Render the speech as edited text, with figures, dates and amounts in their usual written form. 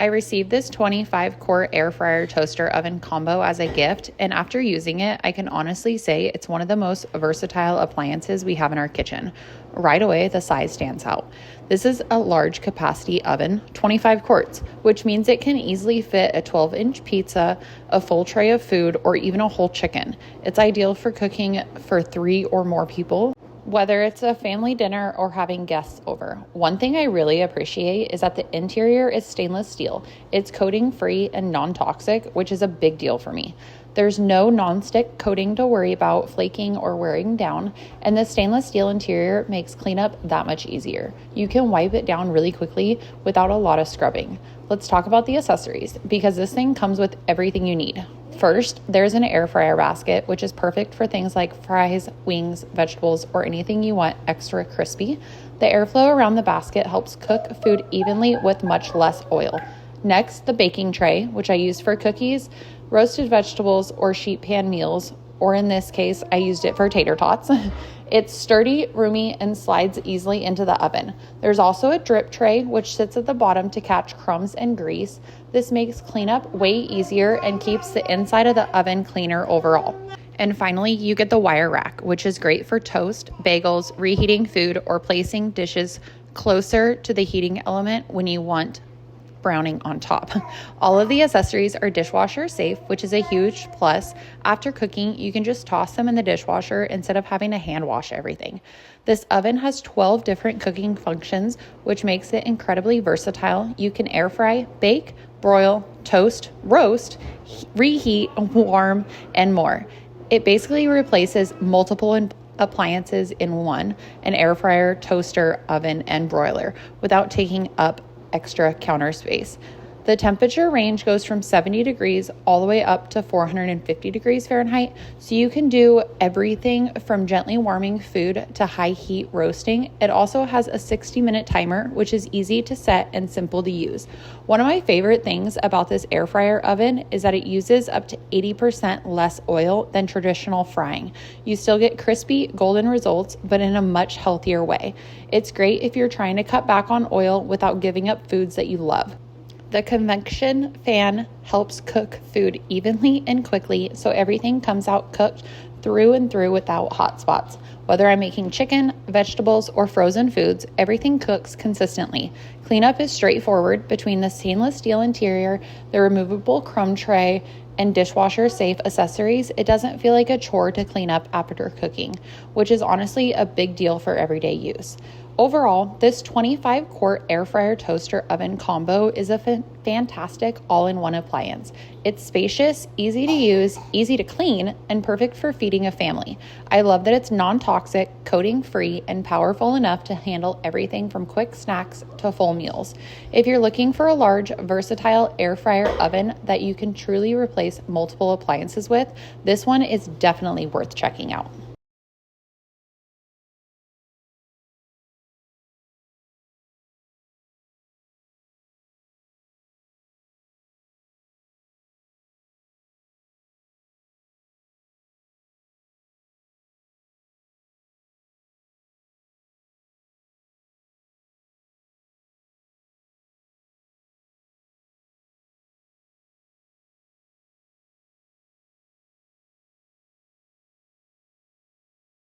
I received this 25-quart air fryer toaster oven combo as a gift, and after using it, I can honestly say it's one of the most versatile appliances we have in our kitchen. Right away, the size stands out. This is a large capacity oven, 25 quarts, which means it can easily fit a 12-inch pizza, a full tray of food, or even a whole chicken. It's ideal for cooking for 3 or more people, whether it's a family dinner or having guests over. One thing I really appreciate is that the interior is stainless steel. It's coating-free and non-toxic, which is a big deal for me. There's no non-stick coating to worry about flaking or wearing down, and the stainless steel interior makes cleanup that much easier. You can wipe it down really quickly without a lot of scrubbing. Let's talk about the accessories, because this thing comes with everything you need. First, there's an air fryer basket, which is perfect for things like fries, wings, vegetables, or anything you want extra crispy. The airflow around the basket helps cook food evenly with much less oil. Next, the baking tray, which I use for cookies, roasted vegetables, or sheet pan meals, or in this case, I used it for tater tots. It's sturdy, roomy, and slides easily into the oven. There's also a drip tray, which sits at the bottom to catch crumbs and grease. This makes cleanup way easier and keeps the inside of the oven cleaner overall. And finally, you get the wire rack, which is great for toast, bagels, reheating food, or placing dishes closer to the heating element when you want browning on top. All of the accessories are dishwasher safe, which is a huge plus. After cooking, you can just toss them in the dishwasher instead of having to hand wash everything. This oven has 12 different cooking functions, which makes it incredibly versatile. You can air fry, bake, broil, toast, roast, reheat, warm, and more. It basically replaces multiple appliances in one, an air fryer, toaster, oven, and broiler, without taking up extra counter space. The temperature range goes from 70 degrees all the way up to 450 degrees Fahrenheit, so you can do everything from gently warming food to high heat roasting. It also has a 60-minute timer, which is easy to set and simple to use. One of my favorite things about this air fryer oven is that it uses up to 80% less oil than traditional frying. You still get crispy, golden results, but in a much healthier way. It's great if you're trying to cut back on oil without giving up foods that you love. The convection fan helps cook food evenly and quickly, so everything comes out cooked through and through without hot spots. Whether I'm making chicken, vegetables, or frozen foods, everything cooks consistently. Cleanup is straightforward between the stainless steel interior, the removable crumb tray, and dishwasher-safe accessories. It doesn't feel like a chore to clean up after cooking, which is honestly a big deal for everyday use. Overall, this 25-quart air fryer toaster oven combo is a fantastic all-in-one appliance. It's spacious, easy to use, easy to clean, and perfect for feeding a family. I love that it's non-toxic, coating-free, and powerful enough to handle everything from quick snacks to full meals. If you're looking for a large, versatile air fryer oven that you can truly replace multiple appliances with, this one is definitely worth checking out.